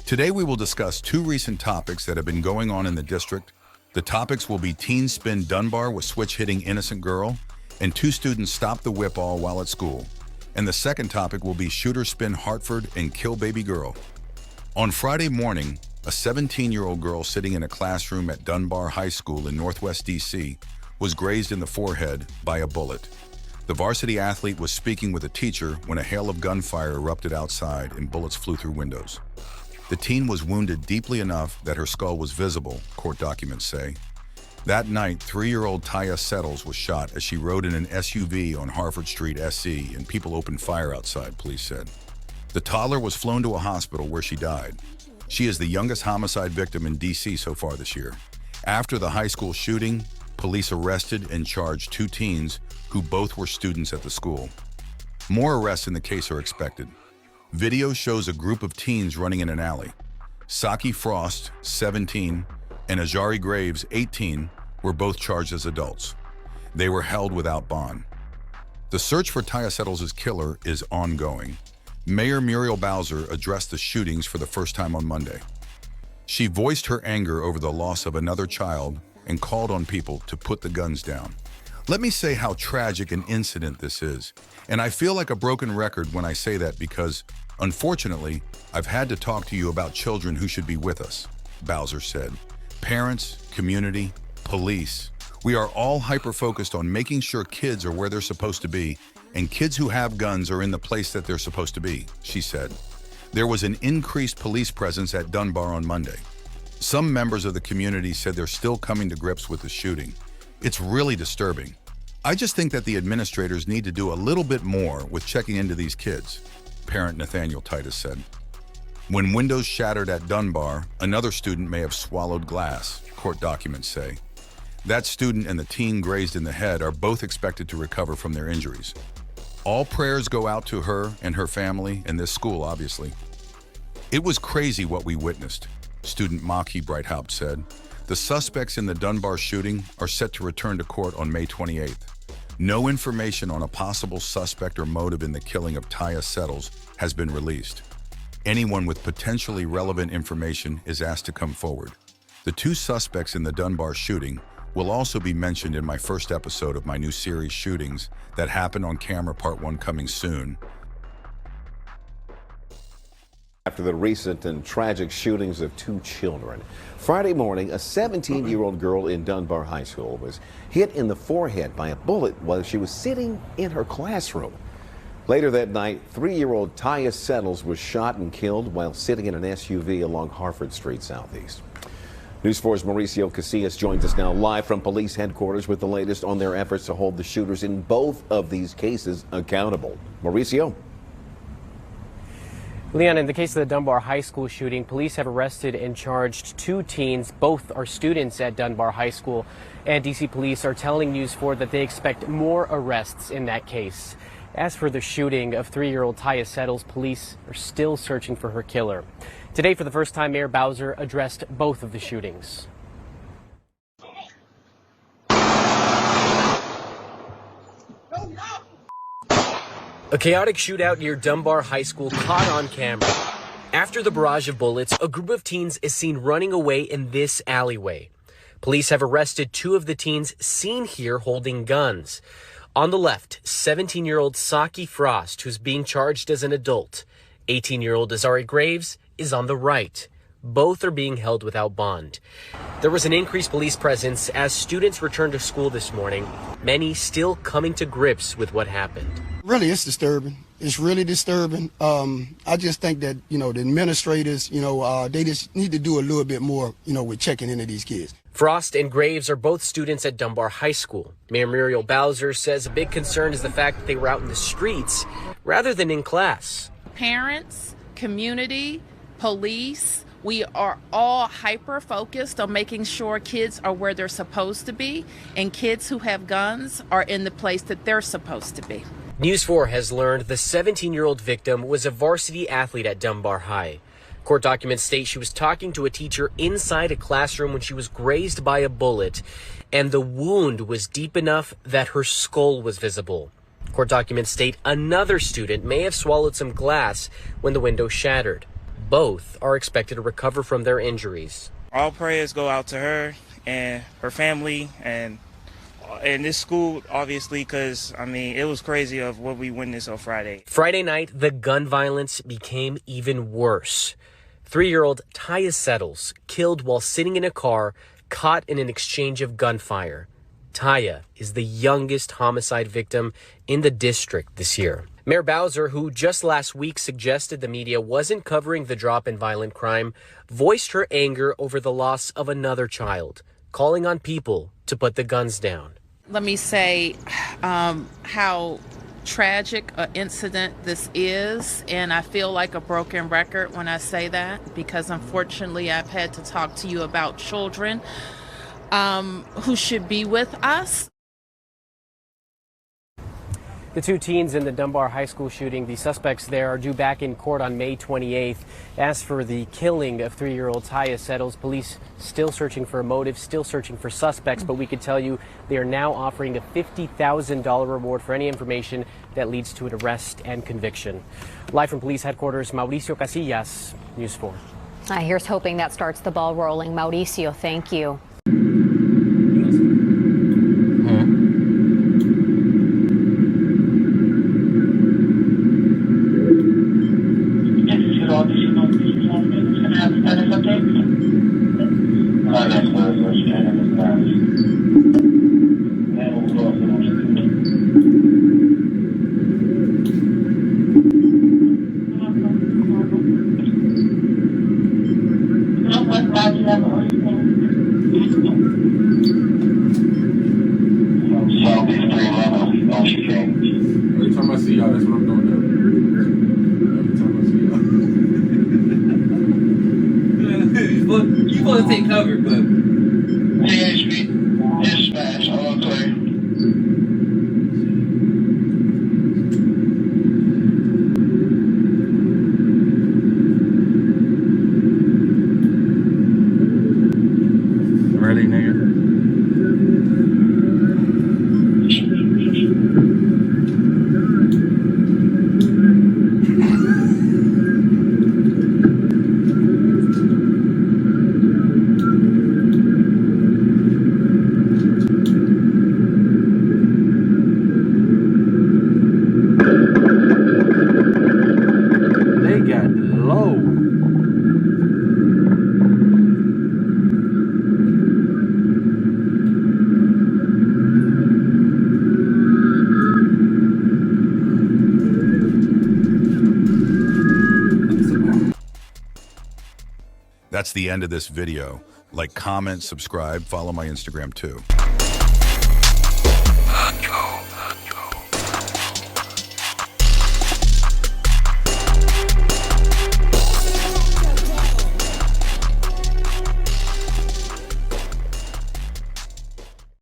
Today we will discuss two recent topics that have been going on in the district. The topics will be teen spin Dunbar with switch hitting innocent girl, and two students stop the whip all while at school. And the second topic will be shooter spin Hartford and kill baby girl. On Friday morning, a 17-year-old girl sitting in a classroom at Dunbar High School in Northwest DC was grazed in the forehead by a bullet. The varsity athlete was speaking with a teacher when a hail of gunfire erupted outside and bullets flew through windows. The teen was wounded deeply enough that her skull was visible, court documents say. That night, 3-year-old Taya Settles was shot as she rode in an SUV on Hartford Street, SC, and people opened fire outside, police said. The toddler was flown to a hospital where she died. She is the youngest homicide victim in DC so far this year. After the high school shooting, police arrested and charged two teens who both were students at the school. More arrests in the case are expected. Video shows a group of teens running in an alley. Saki Frost, 17, and Ajari Graves, 18, were both charged as adults. They were held without bond. The search for Taya Settles' killer is ongoing. Mayor Muriel Bowser addressed the shootings for the first time on Monday. She voiced her anger over the loss of another child and called on people to put the guns down. Let me say how tragic an incident this is, and I feel like a broken record when I say that because, unfortunately, I've had to talk to you about children who should be with us, Bowser said. Parents, community, police, we are all hyper-focused on making sure kids are where they're supposed to be, and kids who have guns are in the place that they're supposed to be, she said. There was an increased police presence at Dunbar on Monday. Some members of the community said they're still coming to grips with the shooting. It's really disturbing. I just think that the administrators need to do a little bit more with checking into these kids, parent Nathaniel Titus said. When windows shattered at Dunbar, another student may have swallowed glass, court documents say. That student and the teen grazed in the head are both expected to recover from their injuries. All prayers go out to her and her family and this school, obviously. It was crazy what we witnessed, student Maki Breithaupt said. The suspects in the Dunbar shooting are set to return to court on May 28th. No information on a possible suspect or motive in the killing of Taya Settles has been released. Anyone with potentially relevant information is asked to come forward. The two suspects in the Dunbar shooting will also be mentioned in my first episode of my new series Shootings that happen on camera part 1 coming soon. After the recent and tragic shootings of two children. Friday morning, a 17-year-old girl in Dunbar High School was hit in the forehead by a bullet while she was sitting in her classroom. Later that night, 3-year-old Taya Settles was shot and killed while sitting in an SUV along Hartford Street Southeast. News 4's Mauricio Casillas joins us now live from police headquarters with the latest on their efforts to hold the shooters in both of these cases accountable. Mauricio. Leon, in the case of the Dunbar High School shooting, police have arrested and charged two teens. Both are students at Dunbar High School. And DC police are telling News 4 that they expect more arrests in that case. As for the shooting of 3-year-old Taya Settles, police are still searching for her killer. Today, for the first time, Mayor Bowser addressed both of the shootings. A chaotic shootout near Dunbar High School caught on camera. After the barrage of bullets, a group of teens is seen running away in this alleyway. Police have arrested two of the teens seen here holding guns. On the left, 17-year-old Saki Frost, who's being charged as an adult. 18-year-old Ajari Graves is on the right. Both are being held without bond. There was an increased police presence as students returned to school this morning, many still coming to grips with what happened. Really, it's disturbing. It's really disturbing. I just think that, the administrators, they just need to do a little bit more, with checking into these kids. Frost and Graves are both students at Dunbar High School. Mayor Muriel Bowser says a big concern is the fact that they were out in the streets rather than in class. Parents, community, police, we are all hyper-focused on making sure kids are where they're supposed to be, and kids who have guns are in the place that they're supposed to be. News 4 has learned the 17-year-old victim was a varsity athlete at Dunbar High. Court documents state she was talking to a teacher inside a classroom when she was grazed by a bullet, and the wound was deep enough that her skull was visible. Court documents state another student may have swallowed some glass when the window shattered. Both are expected to recover from their injuries. All prayers go out to her and her family and this school, obviously, because, I mean, it was crazy of what we witnessed on Friday. Friday night, the gun violence became even worse. 3-year-old Taya Settles killed while sitting in a car, caught in an exchange of gunfire. Taya is the youngest homicide victim in the district this year. Mayor Bowser, who just last week suggested the media wasn't covering the drop in violent crime, voiced her anger over the loss of another child, calling on people to put the guns down. Let me say how tragic an incident this is, and I feel like a broken record when I say that, because unfortunately I've had to talk to you about children who should be with us. The two teens in the Dunbar High School shooting, the suspects there are due back in court on May 28th. As for the killing of 3-year-old Taya Settles, police still searching for a motive, still searching for suspects, but we could tell you they are now offering a $50,000 reward for any information that leads to an arrest and conviction. Live from police headquarters, Mauricio Casillas, News 4. Here's hoping that starts the ball rolling. Mauricio, thank you. Every time I see y'all, that's what I'm doing now. Every time I see y'all. You supposed to take cover, but CHP, dispatch, all clear. Really, nigga? They got low. That's the end of this video. Like, comment, subscribe, follow my Instagram too.